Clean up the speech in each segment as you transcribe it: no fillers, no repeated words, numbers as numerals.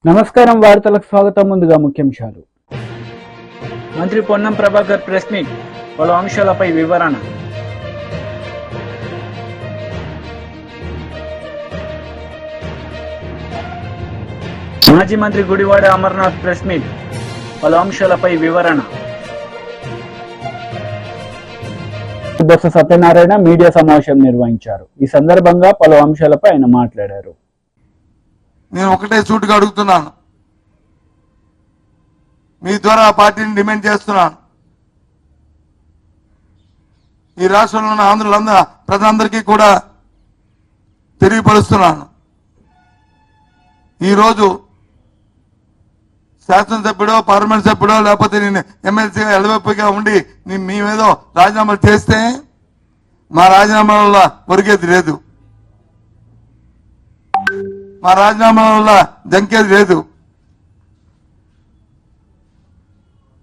నమస్కారం వార్తలకు స్వాగతం. ముందుగా ముఖ్యాంశాలు. మంత్రి పొన్నం ప్రభాకర్ ప్రెస్ మీట్, పలు అంశాలపై వివరణ. మాజీ మంత్రి గుడివాడ అమర్నాథ్ ప్రెస్ మీట్, పలు అంశాలపై వివరణ. బొత్స సత్యనారాయణ మీడియా సమావేశం నిర్వహించారు. ఈ సందర్భంగా పలు అంశాలపై ఆయన మాట్లాడారు. నేను ఒకటే సూటిగా అడుగుతున్నాను, మీ ద్వారా ఆ పార్టీని డిమాండ్ చేస్తున్నాను. ఈ రాష్ట్రంలో ఉన్న ఆంధ్రులందరూ ప్రజలందరికీ కూడా తెలియపరుస్తున్నాను. ఈరోజు శాసనసభ్యుడో పార్లమెంట్ సభ్యుడో లేకపోతే నేను ఎమ్మెల్సీగా ఎలవెప్పుగా ఉండి మేమేదో రాజీనామాలు చేస్తే మా రాజీనామాల వల్ల ఒరిగేది లేదు, మా రాజీనామాల వల్ల జంకేది లేదు,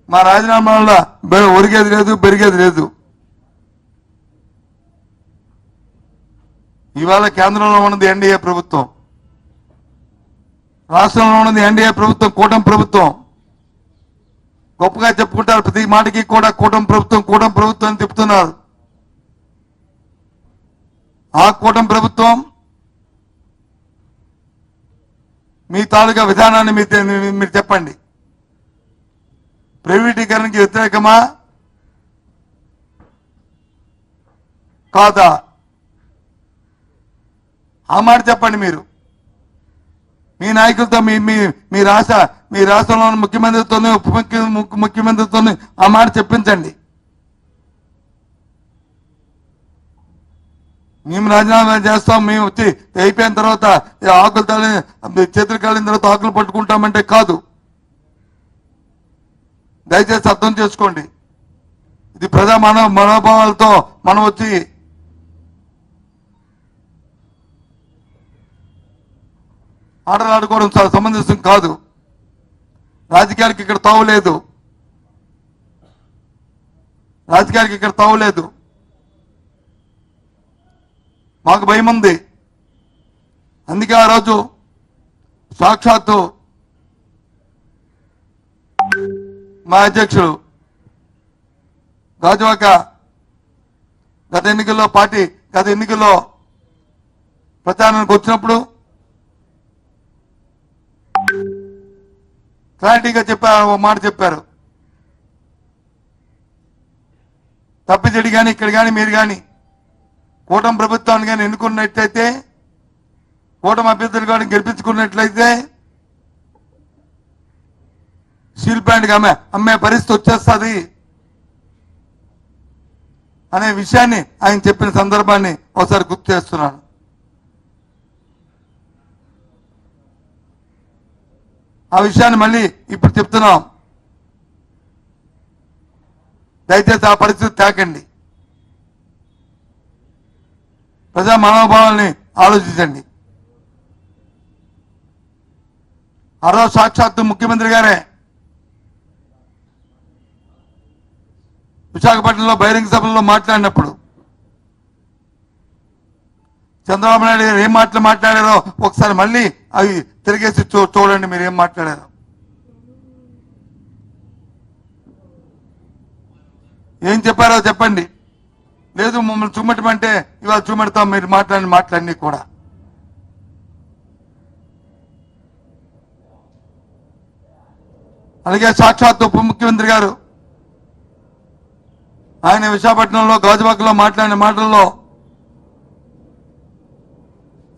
మా రాజీనామా వల్ల ఒరిగేది లేదు, పెరిగేది లేదు. ఇవాళ కేంద్రంలో ఉన్నది ఎన్డీఏ ప్రభుత్వం, రాష్ట్రంలో ఉన్నది ఎన్డీఏ ప్రభుత్వం, కూటమి ప్రభుత్వం. గొప్పగా చెప్పుకుంటారు, ప్రతి మాటకి కూడా కూటమి ప్రభుత్వం అని చెప్తున్నారు. ఆ కూటమి ప్రభుత్వం మీ తాలూకా విధానాన్ని మీరు చెప్పండి. ప్రైవేటీకరణకి వ్యతిరేకమా కాదా? ఆ మాట చెప్పండి. మీరు మీ నాయకులతో మీ రాష్ట్రంలో ముఖ్యమంత్రితో ముఖ్యమంత్రితో ఆ మాట చెప్పించండి. మేము రాజీనామా చేస్తాం, మేము వచ్చి అయిపోయిన తర్వాత ఆకులు చేతులు కాలిన తర్వాత ఆకులు పట్టుకుంటామంటే కాదు. దయచేసి అర్థం చేసుకోండి. ఇది ప్రజా మనోభావాలతో మనం వచ్చి ఆటలు ఆడుకోవడం చాలా సమంజసం కాదు. రాజకీయాలకి ఇక్కడ తావులేదు, రాజకీయాలకి ఇక్కడ తావులేదు. మాకు భయం ఉంది. అందుకే ఆ రోజు సాక్షాత్తు మా అధ్యక్షుడు గాజువాక గత ఎన్నికల్లో ప్రచారానికి వచ్చినప్పుడు క్లారిటీగా చెప్పారు, ఓ మాట చెప్పారు. తప్పిచెడి కానీ ఇక్కడ కానీ మీరు కానీ కూటమి ప్రభుత్వాన్ని కానీ ఎన్నుకున్నట్లయితే, కూటమి అభ్యర్థులు కానీ గెలిపించుకున్నట్లయితే స్టీల్ ప్లాంట్ అమ్మే పరిస్థితి వచ్చేస్తుంది అనే విషయాన్ని ఆయన చెప్పిన సందర్భాన్ని ఒకసారి గుర్తు చేస్తున్నాను. ఆ విషయాన్ని మళ్ళీ ఇప్పుడు చెప్తున్నాం. దయచేసి ఆ పరిస్థితి తేకండి. ప్రజా మనోభావాల్ని ఆలోచించండి. ఆ రోజు సాక్షాత్తు ముఖ్యమంత్రి గారే విశాఖపట్నంలో బహిరంగ సభల్లో మాట్లాడినప్పుడు చంద్రబాబు నాయుడు గారు ఏం మాట్లాడారో ఒకసారి మళ్ళీ అవి తిరిగేసి చూడండి, మీరు ఏం మాట్లాడారో. ఏం చెప్పారో చెప్పండి. లేదు మమ్మల్ని చూమెట్టమంటే ఇవాళ చూమెడతాం, మీరు మాట్లాడి కూడా. అలాగే సాక్షాత్ ఉప ముఖ్యమంత్రి గారు ఆయన విశాఖపట్నంలో గాజువాకలో మాట్లాడిన మాటల్లో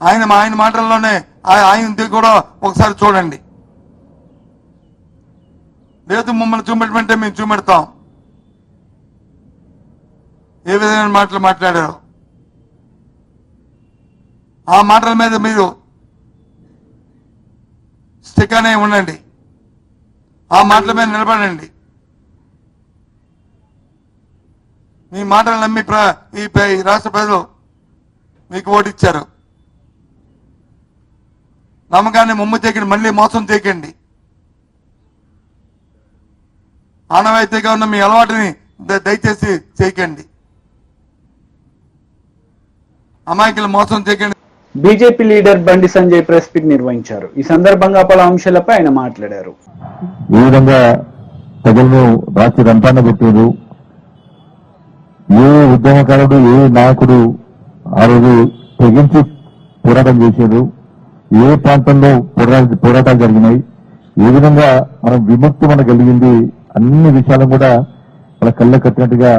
ఆయన మాటల్లోనే ఆయనది కూడా ఒకసారి చూడండి. లేదు మమ్మల్ని చూపెట్టమంటే మేము చూపెడతాం, ఏ విధమైన మాటలు మాట్లాడారు. ఆ మాటల మీద మీరు స్టిక్ అనే ఉండండి, ఆ మాటల మీద నిలబడండి. మీ మాటలు నమ్మి ఈ రాష్ట్ర ప్రజలు మీకు ఓటిచ్చారు. నమ్మకాన్ని ముమ్ము చేయకండి, మళ్ళీ మోసం చేయకండి. ఆనవాయితీగా ఉన్న మీ అలవాటుని దయచేసి చేయకండి. అమాయకులు మోసం చేయకండి. BJP leader Bandi Sanjay press meet నిర్వహించారు. ఈ సందర్భంగా పలు అంశాలపై ఆయన మాట్లాడారు. ఈ విధంగా ప్రజలను రాత్రి రంపాన పెట్టారు. ఏ ఉద్యమకారుడు ఏ నాయకుడు ఆ రోజు తెగించి పోరాటం చేశారు, ఏ ప్రాంతంలో పోరాటాలు జరిగినాయి, ఏ విధంగా మనం విముక్తి మనకు కలిగింది, అన్ని విషయాలను కూడా మన కళ్ళ కట్టినట్టుగా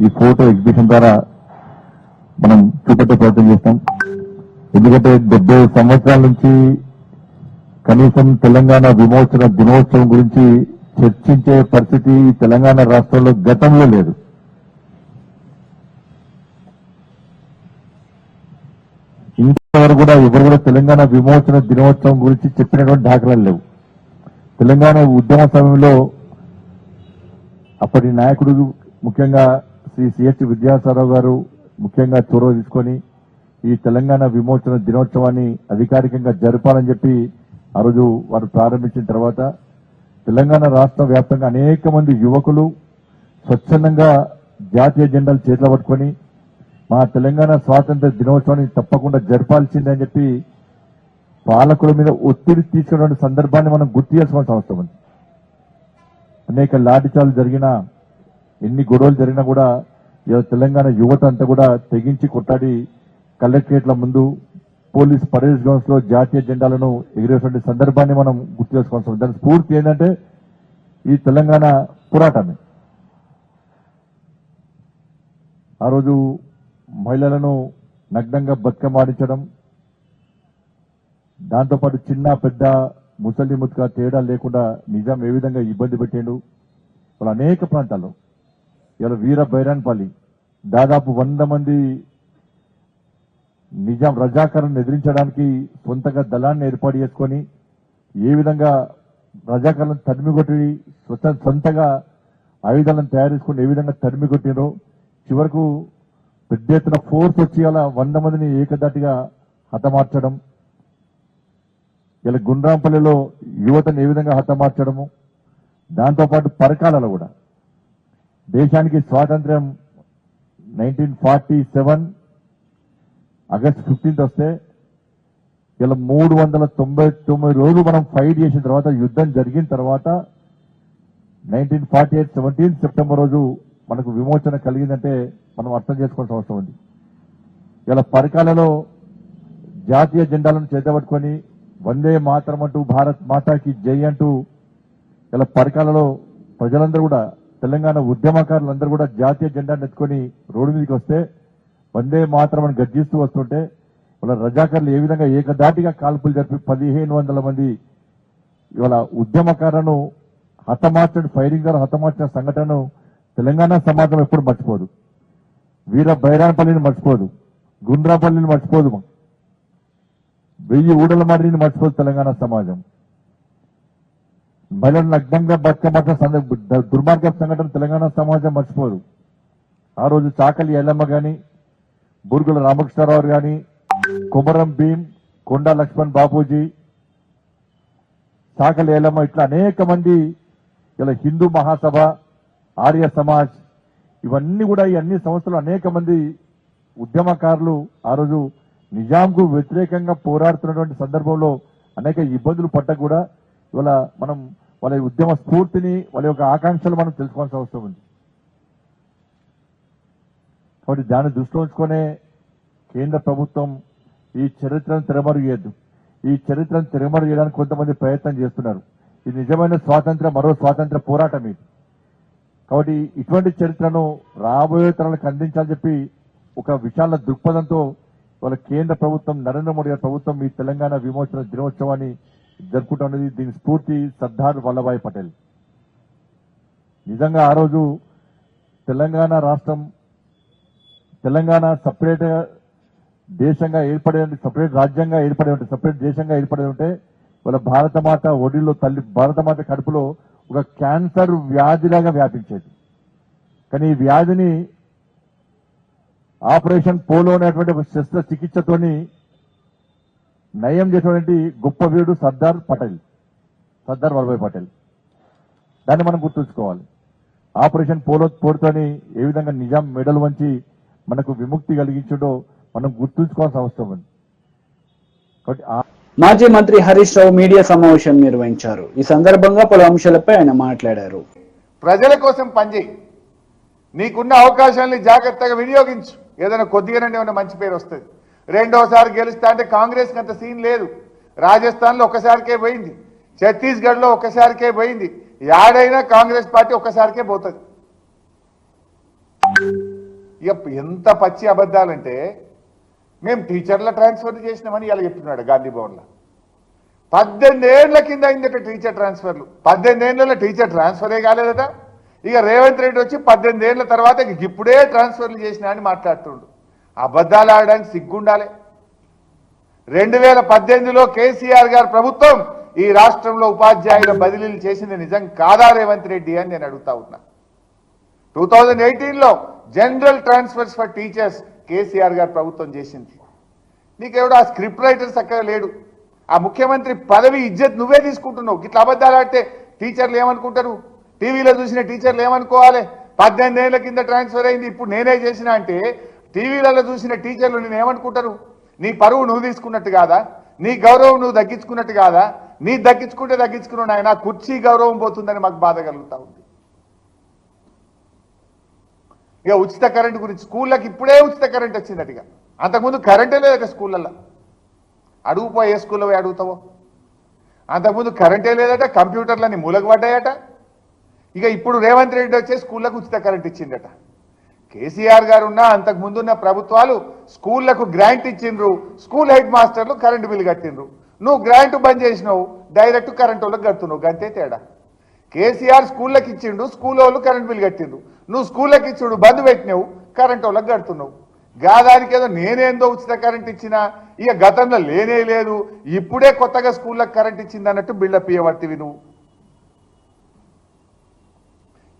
ఈ ఫోటో ఎగ్జిబిషన్ ద్వారా మనం చూపెట్టే ప్రయత్నం చేస్తాం. ఎందుకంటే 70 సంవత్సరాల నుంచి కనీసం తెలంగాణ విమోచన దినోత్సవం గురించి చర్చించే పరిస్థితి తెలంగాణ రాష్ట్రంలో గతంలో లేదు. ఇంతవరకు కూడా ఎవరు కూడా తెలంగాణ విమోచన దినోత్సవం గురించి చెప్పినటువంటి దాఖలాలు లేవు. తెలంగాణ ఉద్యమ సమయంలో అప్పటి నాయకుడు ముఖ్యంగా శ్రీ సిహెచ్ విద్యాసాగరరావు గారు ముఖ్యంగా చొరవ తీసుకొని ఈ తెలంగాణ విమోచన దినోత్సవాన్ని అధికారికంగా జరపాలని చెప్పి ఆ రోజు వారు ప్రారంభించిన తర్వాత తెలంగాణ రాష్ట్ర వ్యాప్తంగా అనేక మంది యువకులు స్వచ్ఛందంగా జాతీయ జెండాలు చేతిలో పట్టుకొని మా తెలంగాణ స్వాతంత్ర దినోత్సవాన్ని తప్పకుండా జరపాల్సిందని చెప్పి పాలకుల మీద ఒత్తిడి తీసుకున్న సందర్భాన్ని మనం గుర్తు చేసుకోవాల్సిన అవసరం ఉంది. అనేక లాఠీచార్లు జరిగినా, ఎన్ని గొడవలు జరిగినా కూడా తెలంగాణ యువత అంతా కూడా తెగించి కొట్టాడి కలెక్టరేట్ల ముందు పోలీస్ పరేడ్ గ్రౌండ్స్ లో జాతీయ జెండాలను ఎగిరేటువంటి సందర్భాన్ని మనం గుర్తు చేసుకోవాల్సి ఉంది. దాని స్ఫూర్తి ఏంటంటే ఈ తెలంగాణ పోరాటమే. ఆ రోజు మహిళలను నగ్నంగా బతుకమ్మ ఆడించడం, దాంతోపాటు చిన్న పెద్ద ముసలి ముత్క తేడా లేకుండా నిజాం ఏ విధంగా ఇబ్బంది పెట్టాడు. వాళ్ళు అనేక ప్రాంతాల్లో ఇలా వీర బైరాన్పల్లి దాదాపు 100 మంది నిజాం రజాకారులను ఎదిరించడానికి సొంతగా దళాన్ని ఏర్పాటు చేసుకొని ఏ విధంగా రజాకారులను తరిమికొట్టి సొంతగా ఆయుధాలను తయారు చేసుకుని ఏ విధంగా తరిమికొట్టినో చివరకు పెద్ద ఎత్తున ఫోర్స్ వచ్చి అలా 100 మందిని ఏకదాటిగా హతమార్చడం, ఇలా గుండ్రాంపల్లిలో యువతను ఏ విధంగా హతమార్చడము, దాంతోపాటు పరకాలలో కూడా దేశానికి స్వాతంత్ర్యం 1947 ఆగస్టు 15 వస్తే ఇలా 399 రోజులు మనం ఫైట్ చేసిన తర్వాత యుద్ధం జరిగిన తర్వాత 1948 17 సెప్టెంబర్ రోజు మనకు విమోచన కలిగిందంటే మనం అర్థం చేసుకోవాల్సిన అవసరం ఉంది. ఇలా పరకాలలో జాతీయ జెండాలను చేతబట్టుకొని వందే మాతరం అంటూ భారత్ మాతాకి జై అంటూ ఇలా పరకాలలో ప్రజలందరూ కూడా తెలంగాణ ఉద్యమకారులందరూ కూడా జాతీయ జెండాను ఎత్తుకొని రోడ్డు మీదకి వస్తే వందే మాతరం అని గర్జిస్తూ వస్తుంటే వాళ్ళ రజాకారులు ఏ విధంగా ఏకదాటిగా కాల్పులు జరిపి 1500 మంది ఇవాళ ఉద్యమకారులను హతమార్చడం, ఫైరింగ్ ద్వారా హతమార్చిన సంఘటనను తెలంగాణ సమాజం ఎప్పుడు మర్చిపోదు. వీర బైరాన్పల్లిని మర్చిపోదు, గుండ్రాపల్లిని మర్చిపోదు, 1000 ఊడల మాదిరిని మర్చిపోదు తెలంగాణ సమాజం. మహిళలను నగ్నంగా బతుకమ్మ దుర్మార్గ సంఘటన తెలంగాణ సమాజం మర్చిపోదు. ఆ రోజు చాకలి ఎల్లమ్మ గాని, బురుగుల రామకృష్ణారావు గాని, కుమరం భీం, కొండా లక్ష్మణ్ బాపూజీ, చాకలి ఎల్లమ్మ ఇట్లా అనేక మంది, ఇలా హిందూ మహాసభ, ఆర్య సమాజ్, ఇవన్నీ కూడా ఈ అన్ని సంస్థలు అనేక మంది ఉద్యమకారులు ఆ రోజు నిజాంకు వ్యతిరేకంగా పోరాడుతున్నటువంటి సందర్భంలో అనేక ఇబ్బందులు పడ్డా కూడా ఇవాళ మనం వాళ్ళ ఉద్యమ స్ఫూర్తిని, వాళ్ళ యొక్క ఆకాంక్షలు మనం తెలుసుకోవాల్సిన అవసరం ఉంది. కాబట్టి దాన్ని దృష్టిలో ఉంచుకునే కేంద్ర ప్రభుత్వం ఈ చరిత్రను తిరమరుగేయద్దు. ఈ చరిత్రను తిరమరుగేయడానికి కొంతమంది ప్రయత్నం చేస్తున్నారు. ఇది నిజమైన స్వాతంత్ర, మరో స్వాతంత్ర పోరాటం ఇది. కాబట్టి ఇటువంటి చరిత్రను రాబోయే తరాలకు అందించాలని చెప్పి ఒక విశాల దృక్పథంతో వాళ్ళ కేంద్ర ప్రభుత్వం, నరేంద్ర మోడీ గారి ప్రభుత్వం ఈ తెలంగాణ విమోచన దినోత్సవాన్ని జరుపుకుంటున్నది. దీని స్ఫూర్తి సర్దార్ వల్లభాయ్ పటేల్. నిజంగా ఆ రోజు తెలంగాణ రాష్ట్రం, తెలంగాణ సపరేట్ దేశంగా ఏర్పడే, సపరేట్ రాజ్యంగా ఏర్పడే ఉంటే, సపరేట్ దేశంగా ఏర్పడే ఉంటే వాళ్ళ భారతమాత ఒడిలో తల్లి, భారతమాత కడుపులో ఒక క్యాన్సర్ వ్యాధిలాగా వ్యాపించేది. కానీ ఈ వ్యాధిని ఆపరేషన్ పోలో అనేటువంటి ఒక శస్త్రచికిత్సతోని నయం చేసినటువంటి గొప్ప వీరుడు సర్దార్ వల్లభాయ్ పటేల్. దాన్ని మనం గుర్తుంచుకోవాలి. ఆపరేషన్ పోలోతోని ఏ విధంగా నిజాం మెడలు వంచి మనకు విముక్తి కలిగించడో మనం గుర్తుంచుకోవాల్సిన అవసరం ఉంది. కాబట్టి మాజీ మంత్రి హరీష్ రావు మీడియా సమావేశం నిర్వహించారు. ఈ సందర్భంగా పలు అంశాలపై ఆయన మాట్లాడారు. ప్రజల కోసం పనిచేయి, నీకున్న అవకాశాలని జాగ్రత్తగా వినియోగించు. ఏదైనా కొద్దిగానే ఏమైనా మంచి పేరు వస్తుంది. రెండోసారి గెలుస్తా అంటే కాంగ్రెస్కి అంత సీన్ లేదు. రాజస్థాన్లో ఒక్కసారికే పోయింది, ఛత్తీస్గఢ్లో ఒక్కసారికే పోయింది, యాడైనా కాంగ్రెస్ పార్టీ ఒక్కసారికే పోతుంది. ఇక ఎంత పచ్చి అబద్ధాలంటే మేము టీచర్ల ట్రాన్స్ఫర్ చేసినామని ఇలా చెప్తున్నాడు గాంధీ భవన్లో. 18 ఏళ్ల కింద అయిందట టీచర్ ట్రాన్స్ఫర్లు. 18 ఏళ్లలో టీచర్ ట్రాన్స్ఫరే కాలేదట. ఇక రేవంత్ రెడ్డి వచ్చి 18 ఏళ్ల తర్వాత ఇప్పుడే ట్రాన్స్ఫర్లు చేసినా అని మాట్లాడుతుండు. అబద్ధాలు ఆడడానికి సిగ్గుండాలి. 2018లో కేసీఆర్ గారు ప్రభుత్వం ఈ రాష్ట్రంలో ఉపాధ్యాయుల బదిలీలు చేసింది నిజం కాదా రేవంత్ రెడ్డి అని నేను అడుగుతా ఉన్నా. 2018లో general transfers for teachers KCR garu ప్రభుత్వం చేసింది. నీకెవడో ఆ స్క్రిప్ట్ రైటర్ చక్కగా లేడు. ఆ ముఖ్యమంత్రి పదవి ఇజ్జత్ నువ్వే తీసుకుంటున్నావు. ఇట్లా అబద్ధాలు ఆడితే టీచర్లు ఏమనుకుంటారు? టీవీలో చూసిన టీచర్లు ఏమనుకోవాలి? 18 ఏళ్ల కింద ట్రాన్స్ఫర్ అయింది, ఇప్పుడు నేనే చేసిన అంటే టీవీలలో చూసిన టీచర్లు నేను ఏమనుకుంటారు? నీ పరువు నువ్వు తీసుకున్నట్టు కాదా? నీ గౌరవం నువ్వు దక్కించుకున్నట్టు కాదా? నీ దక్కించుకుంటే దక్కించుకున్నావు ఆయన కుర్చీ గౌరవం పోతుందని మాకు బాధ కలుగుతా ఉంది. ఇక ఉచిత కరెంటు గురించి, స్కూళ్ళకి ఇప్పుడే ఉచిత కరెంట్ వచ్చిందట. అంతకుముందు కరెంటే లేదట స్కూళ్ళల్లో. అడుగుపో, ఏ స్కూల్లో పోయి అడుగుతావో. అంతకుముందు కరెంటే లేదట, కంప్యూటర్లని మూలకు పడ్డాయట. ఇక ఇప్పుడు రేవంత్ రెడ్డి వచ్చే స్కూళ్ళకు ఉచిత కరెంట్ ఇచ్చిందట. కేసీఆర్ గారు ఉన్న అంతకుముందున్న ప్రభుత్వాలు స్కూళ్లకు గ్రాంట్ ఇచ్చిండ్రు, స్కూల్ హెడ్ మాస్టర్లు కరెంటు బిల్లు కట్టిండ్రు. నువ్వు గ్రాంట్ బంద్ చేసినావు, డైరెక్ట్ కరెంట్ వాళ్ళకి కడుతున్నావు, గంతే తేడా. కేసీఆర్ స్కూళ్ళకి ఇచ్చిండు, స్కూల్ వాళ్ళు కరెంట్ బిల్లు కట్టిండ్రు. నువ్వు స్కూళ్ళకి ఇచ్చిండు, బంద్ పెట్టినావు, కరెంట్ వాళ్ళకి కడుతున్నావు. గాదానికి ఏదో నేనేందో ఉచిత కరెంట్ ఇచ్చినా, ఇక గతంలో లేనే లేదు, ఇప్పుడే కొత్తగా స్కూళ్ళకి కరెంట్ ఇచ్చింది అన్నట్టు బిల్డప్ ఇవ్వబడివి నువ్వు.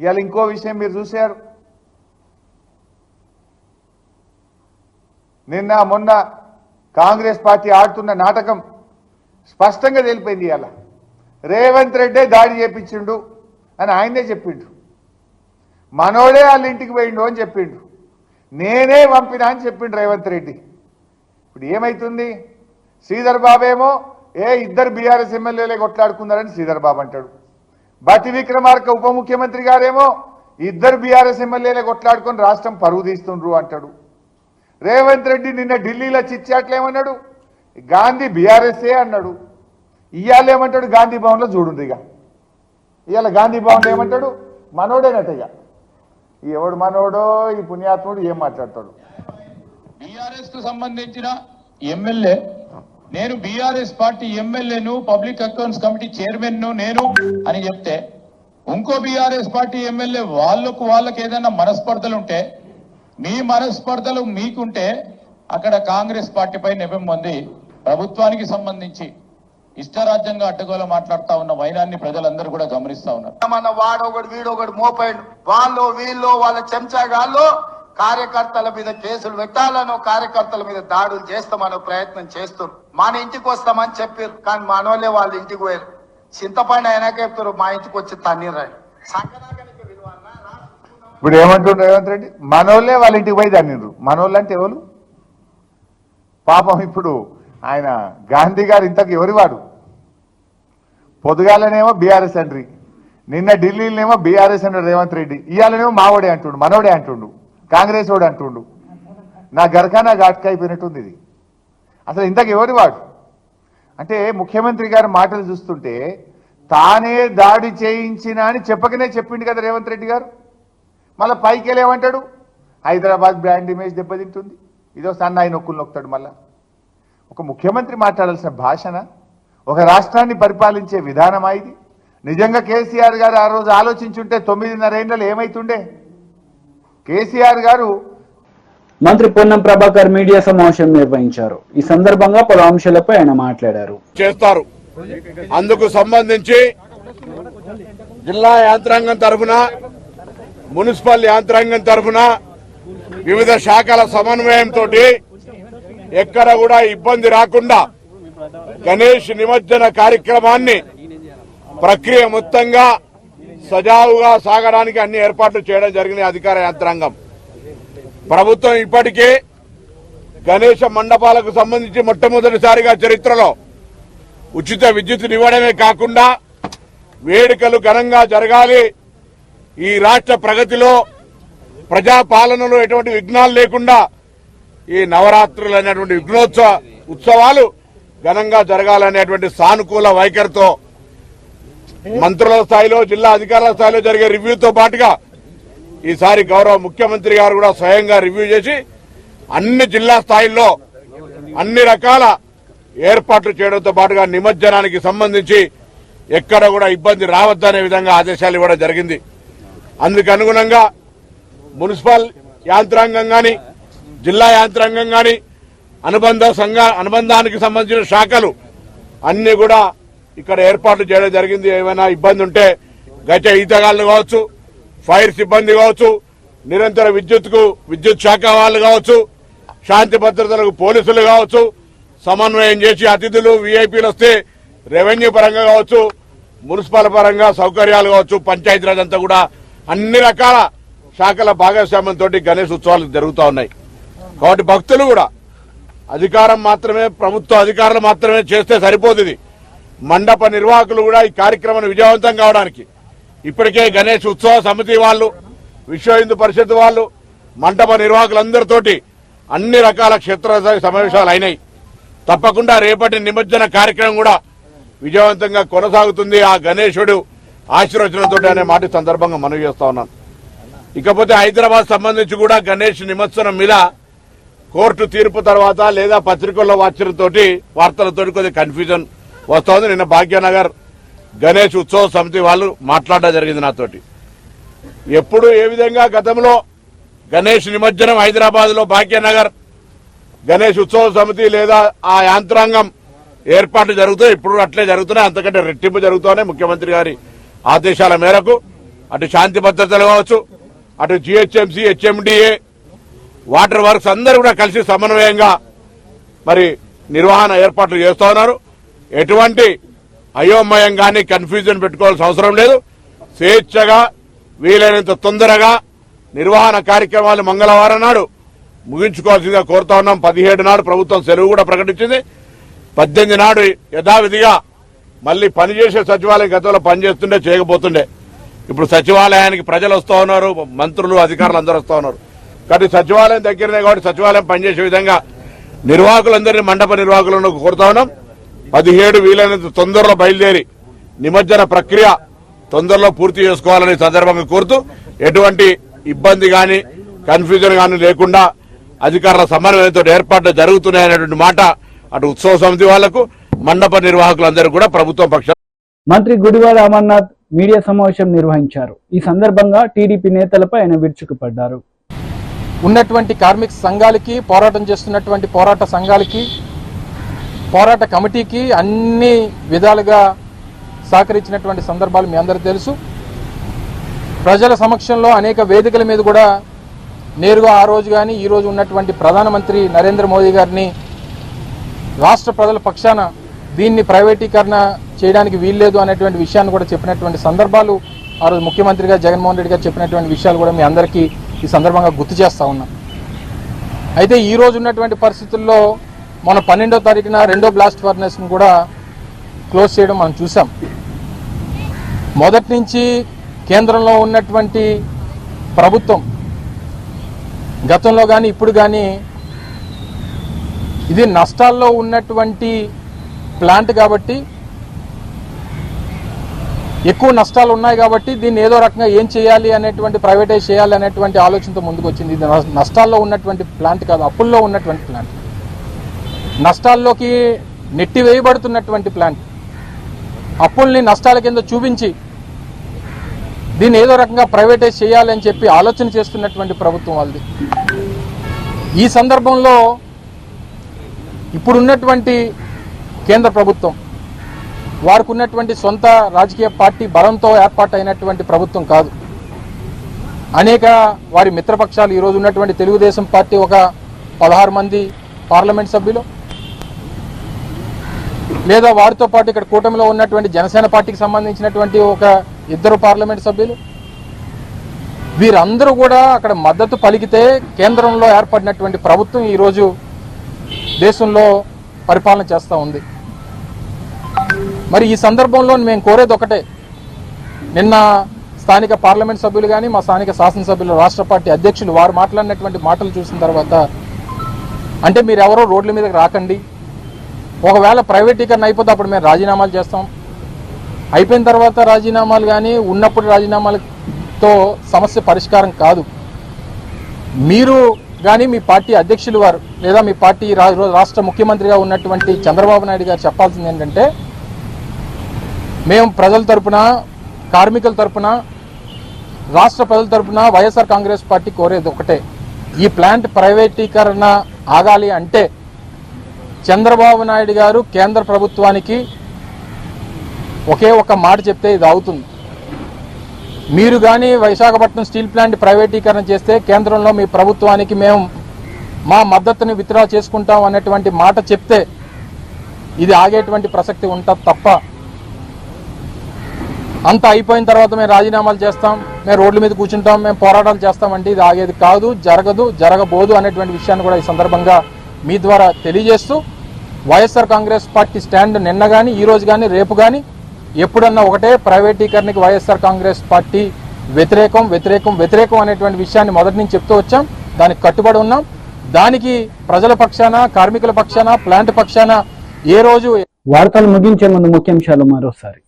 ఇవాళ ఇంకో విషయం మీరు చూశారు. నిన్న మొన్న కాంగ్రెస్ పార్టీ ఆడుతున్న నాటకం స్పష్టంగా తెలిపోయింది. ఇవాళ రేవంత్ రెడ్డే దాడి చేపించిండు అని ఆయనే చెప్పిండు. మనోడే వాళ్ళ ఇంటికి పోయిండు అని చెప్పిండు. నేనే పంపినా అని చెప్పిండు రేవంత్ రెడ్డి. ఇప్పుడు ఏమైతుంది? శ్రీధర్ బాబు ఏమో ఇద్దరు బీఆర్ఎస్ ఎమ్మెల్యేలే కొట్లాడుకున్నారని శ్రీధర్ బాబు అంటాడు. బట్టి విక్రమార్క ఉప ముఖ్యమంత్రి గారేమో ఇద్దరు బీఆర్ఎస్ ఎమ్మెల్యేలే కొట్లాడుకొని రాష్ట్రం పరువు తీస్తుండ్రు అంటాడు. రేవంత్ రెడ్డి నిన్న ఢిల్లీలో చిచ్చాట్లేమన్నాడు, గాంధీ బీఆర్ఎస్ఏ అన్నాడు. ఇవాళ ఏమంటాడు? గాంధీ భవన్లో చూడుండ్రు. ఇవాళ గాంధీ భవన్లో ఏమంటాడు? మనోడేనట. ఇక ఎవడు మనోడో ఈ పుణ్యాత్ముడు ఏం మాట్లాడతాడు? బీఆర్ఎస్ కు సంబంధించిన ఎమ్మెల్యే నేను, బీఆర్ఎస్ పార్టీ ఎమ్మెల్యేను, పబ్లిక్ అకౌంట్స్ కమిటీ చైర్మన్ నేను అని చెప్తే, ఇంకో బీఆర్ఎస్ పార్టీ ఎమ్మెల్యే వాళ్ళకి ఏదైనా మనస్పర్ధలు ఉంటే, మీ మనస్పర్ధలు మీకుంటే అక్కడ కాంగ్రెస్ పార్టీపై నెపం పొంది ప్రభుత్వానికి సంబంధించి ఇష్టరాజ్యంగా అడ్డగోలు మాట్లాడుతా ఉన్న వైనాన్ని ప్రజలందరూ కూడా గమనిస్తా ఉన్నారు. మన వాడొకడు వీడొకడు మోపాడు, వాళ్ళు వీళ్ళు వాళ్ళ చెంచాగాళ్ళు కార్యకర్తల మీద కేసులు పెట్టాలనో కార్యకర్తల మీద దాడులు చేస్తామనో ప్రయత్నం చేస్తారు. మన ఇంటికి వస్తామని చెప్పారు, కానీ మనోళ్ళే వాళ్ళ ఇంటికి పోయారు. చింతపండు అయినాక చెప్తారు మా ఇంటికి వచ్చి తన్నీరాడు. ఇప్పుడు ఏమంటుండ్రు రేవంత్ రెడ్డి? మనోళ్ళే వాళ్ళ ఇంటికి పోయి తన్నిండ్రు. మనోళ్ళు అంటే ఎవరు? పాపం ఇప్పుడు ఆయన గాంధీ గారు ఇంతకు ఎవరి వాడు? పొద్దుగాలనేమో బీఆర్ఎస్ అండ్రి, నిన్న ఢిల్లీలోనేమో బీఆర్ఎస్ అంటాడు రేవంత్ రెడ్డి, ఇవాళనేమో మావోడే అంటుండు, మనోడే అంటుండు, కాంగ్రెస్ వాడు అంటుండు. నా గరకానా ఘాట్కా అయిపోయినట్టుంది ఇది. అసలు ఇంతకు ఎవరి వాడు? అంటే ముఖ్యమంత్రి గారి మాటలు చూస్తుంటే తానే దాడి చేయించిన అని చెప్పకనే చెప్పిండు కదా రేవంత్ రెడ్డి గారు. మళ్ళీ పైకి వెళ్ళేమంటాడు? హైదరాబాద్ బ్రాండ్ ఇమేజ్ దెబ్బతింటుంది, ఇదో సన్నాయి నొక్కులు నొక్కుతాడు. మళ్ళా ఒక ముఖ్యమంత్రి మాట్లాడాల్సిన భాషన, ఒక రాష్ట్రాన్ని పరిపాలించే విధానమా ఇది? నిజంగా కేసీఆర్ గారు ఆ రోజు ఆలోచించుంటే 9.5 ఏళ్లలో ఏమైతుండే? కేసీఆర్ గారు. మంత్రి పొన్నం ప్రభాకర్ మీడియా సమావేశం నిర్వహించారు. ఈ సందర్భంగా పలు అంశాలపై ఆయన మాట్లాడారు. చేస్తారు. అందుకు సంబంధించి జిల్లా యంత్రాంగం తరఫున, మున్సిపల్ యంత్రాంగం తరఫున వివిధ శాఖల సమన్వయంతో ఎక్కడ కూడా ఇబ్బంది రాకుండా గణేష్ నిమజ్జన కార్యక్రమాన్ని ప్రక్రియ మొత్తంగా సజావుగా సాగడానికి అన్ని ఏర్పాట్లు చేయడం జరిగిన అధికార యంత్రాంగం. ప్రభుత్వం ఇప్పటికే గణేష మండపాలకు సంబంధించి మొట్టమొదటిసారిగా చరిత్రలో ఉచిత విద్యుత్తుని ఇవ్వడమే కాకుండా వేడుకలు ఘనంగా జరగాలి, ఈ రాష్ట్ర ప్రగతిలో ప్రజాపాలనలో ఎటువంటి విఘ్నాలు లేకుండా ఈ నవరాత్రులు అనేటువంటి ఉత్సవాలు ఘనంగా జరగాలనేటువంటి సానుకూల వైఖరితో మంత్రుల స్థాయిలో జిల్లా అధికారుల స్థాయిలో జరిగే రివ్యూతో పాటుగా ఈసారి గౌరవ ముఖ్యమంత్రి గారు కూడా స్వయంగా రివ్యూ చేసి అన్ని జిల్లా స్థాయిల్లో అన్ని రకాల ఏర్పాట్లు చేయడంతో పాటుగా నిమజ్జనానికి సంబంధించి ఎక్కడ కూడా ఇబ్బంది రావద్దనే విధంగా ఆదేశాలు ఇవ్వడం జరిగింది. అందుకు అనుగుణంగా మున్సిపల్ యాంత్రాంగం గాని జిల్లా యాంత్రాంగం గాని అనుబంధానికి సంబంధించిన శాఖలు అన్ని కూడా ఇక్కడ ఏర్పాట్లు చేయడం జరిగింది. ఏమైనా ఇబ్బంది ఉంటే గజ ఈతగాళ్లు కావచ్చు, ఫైర్ సిబ్బంది కావచ్చు, నిరంతర విద్యుత్ శాఖ వాళ్ళు కావచ్చు, శాంతి భద్రతలకు పోలీసులు కావచ్చు, సమన్వయం చేసి అతిథులు వీఐపీలు వస్తే రెవెన్యూ పరంగా కావచ్చు, మున్సిపల్ పరంగా సౌకర్యాలు కావచ్చు, పంచాయతీరాజ్ అంతా కూడా అన్ని రకాల శాఖల భాగస్వామ్యంతో గణేష్ ఉత్సవాలు జరుగుతూ ఉన్నాయి. కాబట్టి భక్తులు కూడా అధికారం మాత్రమే, ప్రభుత్వ అధికారులు మాత్రమే చేస్తే సరిపోతుంది. మండప నిర్వాహకులు కూడా ఈ కార్యక్రమాన్ని విజయవంతం కావడానికి ఇప్పటికే గణేష్ ఉత్సవ సమితి వాళ్ళు, విశ్వ హిందూ పరిషత్ వాళ్ళు, మండప నిర్వాహకులందరితోటి అన్ని రకాల క్షేత్రస్థాయి సమావేశాలు అయినాయి. తప్పకుండా రేపటి నిమజ్జన కార్యక్రమం కూడా విజయవంతంగా కొనసాగుతుంది ఆ గణేశుడు ఆశీర్వచనంతో అనే మాట సందర్భంగా మనవి చేస్తా ఉన్నాను. ఇకపోతే హైదరాబాద్ సంబంధించి కూడా గణేష్ నిమజ్జనం మీద కోర్టు తీర్పు తర్వాత లేదా పత్రికల్లో వార్తలతో కొద్దిగా కన్ఫ్యూజన్ వస్తోంది. నిన్న భాగ్యనగర్ గణేష్ ఉత్సవ సమితి వాళ్ళు మాట్లాడడం జరిగింది నాతోటి. ఎప్పుడు ఏ విధంగా గతంలో గణేష్ నిమజ్జనం హైదరాబాద్ లో భాగ్యనగర్ గణేష్ ఉత్సవ సమితి లేదా ఆ యాంత్రాంగం ఏర్పాట్లు జరుగుతాయి, ఇప్పుడు అట్లే జరుగుతున్నాయి, అంతకంటే రెట్టింపు జరుగుతున్నాయి. ముఖ్యమంత్రి గారి ఆదేశాల మేరకు అటు శాంతి భద్రతలు కావచ్చు, అటు జిహెచ్ఎంసీ, హెచ్ఎండిఏ, వాటర్ వర్క్స్ అందరూ కూడా కలిసి సమన్వయంగా మరి నిర్వహణ ఏర్పాట్లు చేస్తా ఉన్నారు. ఎటువంటి అయోమయం గానీ కన్ఫ్యూజన్ పెట్టుకోవాల్సిన అవసరం లేదు. స్వేచ్ఛగా వీలైనంత తొందరగా నిర్వహణ కార్యక్రమాలు మంగళవారం నాడు ముగించుకోవాల్సిందిగా కోరుతా ఉన్నాం. 17 నాడు ప్రభుత్వం సెలవు కూడా ప్రకటించింది. 18 నాడు యథావిధిగా మళ్లీ పనిచేసే సచివాలయం గతంలో పనిచేస్తుండే చేయకపోతుండే. ఇప్పుడు సచివాలయానికి ప్రజలు వస్తా ఉన్నారు, మంత్రులు అధికారులు అందరూ వస్తా ఉన్నారు. కాబట్టి సచివాలయం దగ్గరనే కాబట్టి సచివాలయం పనిచేసే విధంగా నిర్వాహకులందరినీ మండప నిర్వాహకులను కోరుతా ఉన్నాం. 17 వీలైనంత తొందరలో బయలుదేరి నిమజ్జన ప్రక్రియ తొందరలో పూర్తి చేసుకోవాలని సందర్భంగా కోరుతూ ఎటువంటి ఇబ్బంది గాని కన్ఫ్యూజన్ గాని లేకుండా అధికారుల సమన్వయంతో ఏర్పాట్లు జరుగుతున్నాయనేటువంటి మాట అటు ఉత్సవ సమితి వాళ్లకు మండప నిర్వాహకులందరూ కూడా ప్రభుత్వం పక్షాన. మంత్రి గుడివాడ అమర్నాథ్ మీడియా సమావేశం నిర్వహించారు. ఈ సందర్భంగా టీడీపీ నేతలపై ఆయన విరుచుకుపడ్డారు. ఉన్నటువంటి కార్మిక సంఘాలకి, పోరాటం చేస్తున్నటువంటి పోరాట సంఘాలకి, పోరాట కమిటీకి అన్ని విధాలుగా సహకరించినటువంటి సందర్భాలు మీ అందరికీ తెలుసు. ప్రజల సమక్షంలో అనేక వేదికల మీద కూడా నేరుగా ఆ రోజు కానీ ఈ రోజు ఉన్నటువంటి ప్రధానమంత్రి నరేంద్ర మోదీ గారిని రాష్ట్ర ప్రజల పక్షాన దీన్ని ప్రైవేటీకరణ చేయడానికి వీల్లేదు అనేటువంటి విషయాన్ని కూడా చెప్పినటువంటి సందర్భాలు ఆ రోజు ముఖ్యమంత్రిగా జగన్మోహన్ రెడ్డి గారు చెప్పినటువంటి విషయాలు కూడా మీ అందరికీ ఈ సందర్భంగా గుర్తు చేస్తా ఉన్నాం. అయితే ఈ రోజు ఉన్నటువంటి పరిస్థితుల్లో మన 12వ తారీఖున 2వ బ్లాస్ట్ ఫర్నెస్ను కూడా క్లోజ్ చేయడం మనం చూసాం. మొదటి నుంచి కేంద్రంలో ఉన్నటువంటి ప్రభుత్వం గతంలో కానీ ఇప్పుడు కానీ ఇది నష్టాల్లో ఉన్నటువంటి ప్లాంట్ కాబట్టి, ఎక్కువ నష్టాలు ఉన్నాయి కాబట్టి దీన్ని ఏదో రకంగా ఏం చేయాలి అనేటువంటి ప్రైవేటైజ్ చేయాలి అనేటువంటి ఆలోచనతో ముందుకు వచ్చింది. ఇది నష్టాల్లో ఉన్నటువంటి ప్లాంట్ కాదు, అప్పుల్లో ఉన్నటువంటి ప్లాంట్, నష్టాల్లోకి నెట్టివేయబడుతున్నటువంటి ప్లాంట్. అప్పుల్ని నష్టాల కింద చూపించి దీన్ని ఏదో రకంగా ప్రైవేటైజ్ చేయాలి అని చెప్పి ఆలోచన చేస్తున్నటువంటి ప్రభుత్వం వాళ్ళది. ఈ సందర్భంలో ఇప్పుడున్నటువంటి కేంద్ర ప్రభుత్వం వారికి ఉన్నటువంటి సొంత రాజకీయ పార్టీ బలంతో ఏర్పాటైనటువంటి ప్రభుత్వం కాదు. అనేక వారి మిత్రపక్షాలు, ఈరోజు ఉన్నటువంటి తెలుగుదేశం పార్టీ ఒక 16 మంది పార్లమెంట్ సభ్యులు, లేదా వారితో పాటు ఇక్కడ కూటమిలో ఉన్నటువంటి జనసేన పార్టీకి సంబంధించినటువంటి ఒక 2 పార్లమెంట్ సభ్యులు, వీరందరూ కూడా అక్కడ మద్దతు పలికితే కేంద్రంలో ఏర్పడినటువంటి ప్రభుత్వం ఈరోజు దేశంలో పరిపాలన చేస్తూ ఉంది. మరి ఈ సందర్భంలో మేము కోరేది ఒకటే, నిన్న స్థానిక పార్లమెంట్ సభ్యులు కానీ మా స్థానిక శాసనసభ్యులు రాష్ట్ర పార్టీ అధ్యక్షులు వారు మాట్లాడినటువంటి మాటలు చూసిన తర్వాత అంటే మీరెవరో రోడ్ల మీదకి రాకండి, ఒకవేళ ప్రైవేటీకరణ అయిపోతే అప్పుడు మేము రాజీనామాలు చేస్తాం, అయిపోయిన తర్వాత రాజీనామాలు కానీ ఉన్నప్పుడు రాజీనామాలతో సమస్య పరిష్కారం కాదు. మీరు కానీ మీ పార్టీ అధ్యక్షులు వారు లేదా మీ పార్టీ రాష్ట్ర ముఖ్యమంత్రిగా ఉన్నటువంటి చంద్రబాబు నాయుడు గారు చెప్పాల్సింది ఏంటంటే, మేము ప్రజల తరపున, కార్మికుల తరపున, రాష్ట్ర ప్రజల తరపున వైఎస్ఆర్ కాంగ్రెస్ పార్టీ కోరేది ఒకటే, ఈ ప్లాంట్ ప్రైవేటీకరణ ఆగాలి అంటే చంద్రబాబు నాయుడు గారు కేంద్ర ప్రభుత్వానికి ఒకే ఒక మాట చెప్తే ఇది అవుతుంది. మీరు కానీ విశాఖపట్నం స్టీల్ ప్లాంట్ ప్రైవేటీకరణ చేస్తే కేంద్రంలో మీ ప్రభుత్వానికి మేము మా మద్దతుని విత్డ్రా చేసుకుంటాం అనేటువంటి మాట చెప్తే ఇది ఆగేటువంటి ప్రసక్తి ఉంటుంది తప్ప అంతా అయిపోయిన తర్వాత మేము రాజీనామాలు చేస్తాం, మేము రోడ్ల మీద కూర్చుంటాం, మేము పోరాటాలు చేస్తామంటే ఇది ఆగేది కాదు, జరగదు, జరగబోదు అనేటువంటి విషయాన్ని కూడా ఈ సందర్భంగా మీ ద్వారా తెలియజేస్తూ వైఎస్ఆర్ కాంగ్రెస్ పార్టీ స్టాండ్ నిన్న కానీ ఈ రోజు కానీ రేపు కానీ ఎప్పుడన్నా ఒకటే, ప్రైవేటీకరణకి వైఎస్ఆర్ కాంగ్రెస్ పార్టీ వ్యతిరేకం వ్యతిరేకం వ్యతిరేకం అనేటువంటి విషయాన్ని మొదటి నుంచి చెప్తూ వచ్చాం, దానికి కట్టుబడి ఉన్నాం. దానికి ప్రజల పక్షాన, కార్మికుల పక్షాన, ప్లాంట్ పక్షాన ఏ రోజు. వార్తలు ముగించే ముందు ముఖ్యాంశాలు మరోసారి.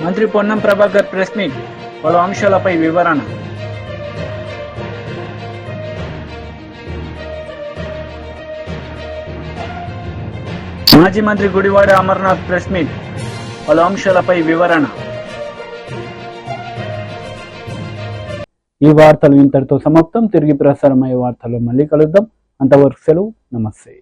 మంత్రి పొన్నం ప్రభాకర్ ప్రెస్ మీట్, పలు అంశాలపై వివరణ. మాజీ మంత్రి గుడివాడ అమర్నాథ్ ప్రెస్ మీట్, పలు అంశాలపై వివరణ. ఈ వార్తలు ఇంతటితో సమాప్తం. తిరిగి ప్రసారమయ్యే వార్తల్లో మళ్ళీ కలుద్దాం. అంతవరకు సెలవు. నమస్తే.